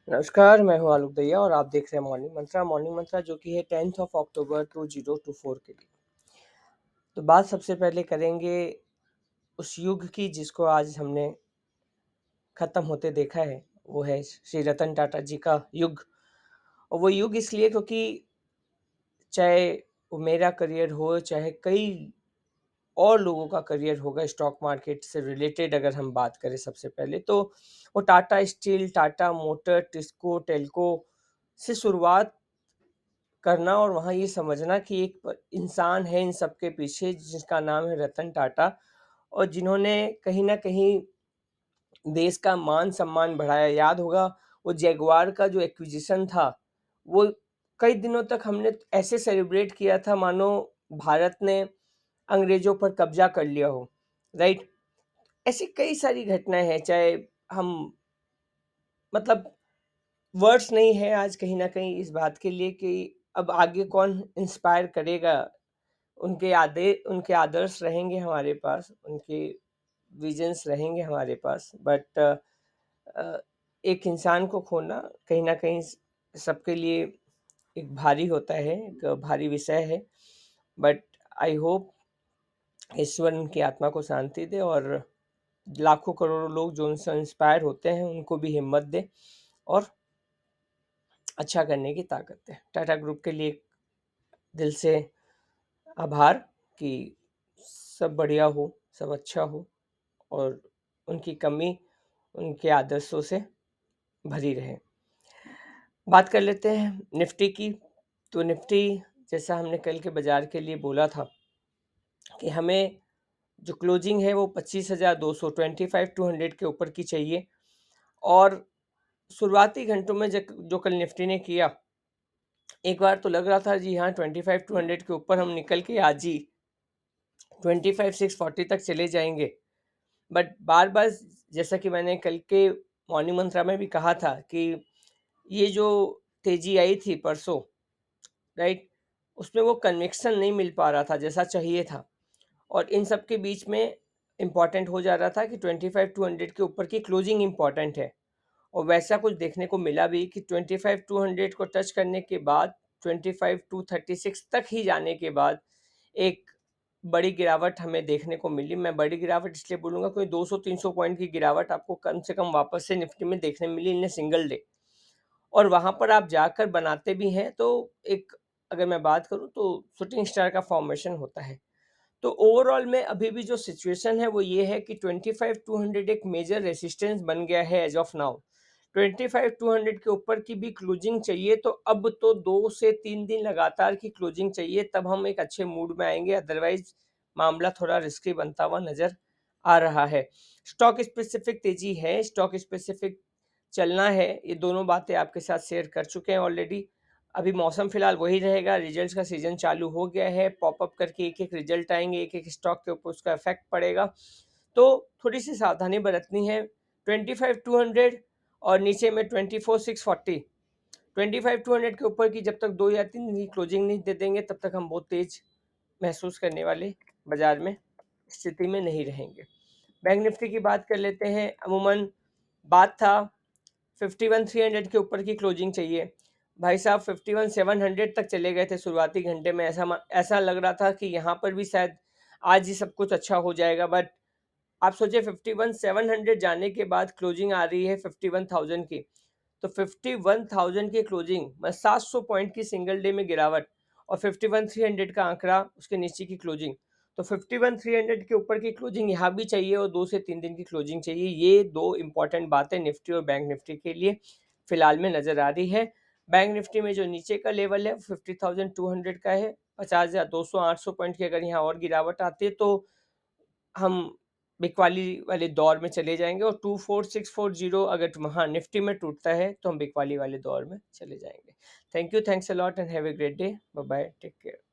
नमस्कार, मैं हूँ आलोक दहिया और आप देख रहे हैं मॉर्निंग मंत्रा जो कि है 10th ऑफ अक्टूबर 2024 के लिए। तो बात सबसे पहले करेंगे उस युग की जिसको आज हमने खत्म होते देखा है। वो है श्री रतन टाटा जी का युग। और वो युग इसलिए क्योंकि चाहे वो मेरा करियर हो, चाहे कई और लोगों का करियर होगा स्टॉक मार्केट से रिलेटेड, अगर हम बात करें सबसे पहले तो वो टाटा स्टील, टाटा मोटर, टिस्को, टेल्को से शुरुआत करना और वहाँ ये समझना कि एक इंसान है इन सबके पीछे जिसका नाम है रतन टाटा, और जिन्होंने कहीं न कहीं देश का मान-सम्मान बढ़ाया। याद होगा वो जैगुआर का जो एक्विजिशन था, वो कई दिनों तक हमने ऐसे सेलिब्रेट किया था मानो भारत ने अंग्रेज़ों पर कब्ज़ा कर लिया हो, राइट? ऐसी कई सारी घटनाएँ हैं, चाहे हम मतलब वर्ड्स नहीं है आज कहीं न कहीं इस बात के लिए कि अब आगे कौन इंस्पायर करेगा। उनके आदर्श रहेंगे हमारे पास, उनके विजन्स रहेंगे हमारे पास, बट एक इंसान को खोना कहीं न कहीं सबके लिए एक भारी होता है, एक भारी विषय है। बट आई होप ईश्वर उनकी आत्मा को शांति दे और लाखों करोड़ों लोग जो उनसे इंस्पायर होते हैं उनको भी हिम्मत दे और अच्छा करने की ताकत दे। टाटा ग्रुप के लिए दिल से आभार कि सब बढ़िया हो, सब अच्छा हो और उनकी कमी उनके आदर्शों से भरी रहे। बात कर लेते हैं निफ्टी की। तो निफ्टी, जैसा हमने कल के बाजार के लिए बोला था कि हमें जो क्लोजिंग है वो 25,200 25,200 के ऊपर की चाहिए। और शुरुआती घंटों में जो कल निफ्टी ने किया, एक बार तो लग रहा था जी हाँ 25,200 के ऊपर हम निकल के आज ही 25,640 तक चले जाएंगे। बट बार बार, जैसा कि मैंने कल के मॉर्निंग मंत्रा में भी कहा था कि ये जो तेजी आई थी परसों, राइट, उसमें वो कन्विक्शन नहीं मिल पा रहा था जैसा चाहिए था। और इन सब के बीच में इम्पॉर्टेंट हो जा रहा था कि 25,200 के ऊपर की क्लोजिंग इम्पॉर्टेंट है। और वैसा कुछ देखने को मिला भी कि 25,200 को टच करने के बाद 25,236 तक ही जाने के बाद एक बड़ी गिरावट हमें देखने को मिली। मैं बड़ी गिरावट इसलिए बोलूँगा क्योंकि 200-300 पॉइंट की गिरावट आपको कम से कम वापस से निफ्टी में देखने मिली इन ए सिंगल डे। और वहाँ पर आप जाकर बनाते भी हैं तो एक, अगर मैं बात करूँ तो शूटिंग स्टार का फॉर्मेशन होता है। तो ओवरऑल में अभी भी जो सिचुएशन है वो ये है कि 25,200 एक मेजर रेसिस्टेंस बन गया है एज ऑफ नाउ। 25,200 के ऊपर की भी क्लोजिंग चाहिए, तो अब तो 2 से 3 दिन लगातार की क्लोजिंग चाहिए, तब हम एक अच्छे मूड में आएंगे। अदरवाइज मामला थोड़ा रिस्की बनता हुआ नजर आ रहा है। स्टॉक स्पेसिफिक तेजी है, स्टॉक स्पेसिफिक चलना है, ये दोनों बातें आपके साथ शेयर कर चुके हैं ऑलरेडी। अभी मौसम फिलहाल वही रहेगा, रिजल्ट्स का सीजन चालू हो गया है, पॉपअप करके एक एक रिजल्ट आएंगे, एक एक स्टॉक के ऊपर उसका इफेक्ट पड़ेगा, तो थोड़ी सी सावधानी बरतनी है। 25,200 और नीचे में 24,640, 25,200 के ऊपर की जब तक 2 या 3 दिन की क्लोजिंग नहीं दे देंगे तब तक हम बहुत तेज महसूस करने वाले बाजार में स्थिति में नहीं रहेंगे। बैंक निफ्टी की बात कर लेते हैं। अमूमन बात था 51,300 के ऊपर की क्लोजिंग चाहिए। भाई साहब 51,700 तक चले गए थे शुरुआती घंटे में। ऐसा लग रहा था कि यहाँ पर भी शायद आज ही सब कुछ अच्छा हो जाएगा। बट आप सोचिए 51,700 जाने के बाद क्लोजिंग आ रही है 51,000 की। तो 51,000 की क्लोजिंग में 700 पॉइंट की सिंगल डे में गिरावट और 51,300 का आंकड़ा उसके नीचे की क्लोजिंग। तो 51,300 के ऊपर की क्लोजिंग यहाँ भी चाहिए और 2 से 3 दिन की क्लोजिंग चाहिए। ये दो इंपॉर्टेंट बातें निफ्टी और बैंक निफ्टी के लिए फिलहाल में नजर आ रही है। बैंक निफ्टी में जो नीचे का लेवल है 50,200 का है। 50,200 800 पॉइंट की अगर यहाँ और गिरावट आती है तो हम बिकवाली वाले दौर में चले जाएंगे, और 24,640 अगर वहाँ निफ्टी में टूटता है तो हम बिकवाली वाले दौर में चले जाएंगे। Thank you, thanks a lot and have a great day. Bye bye, take care.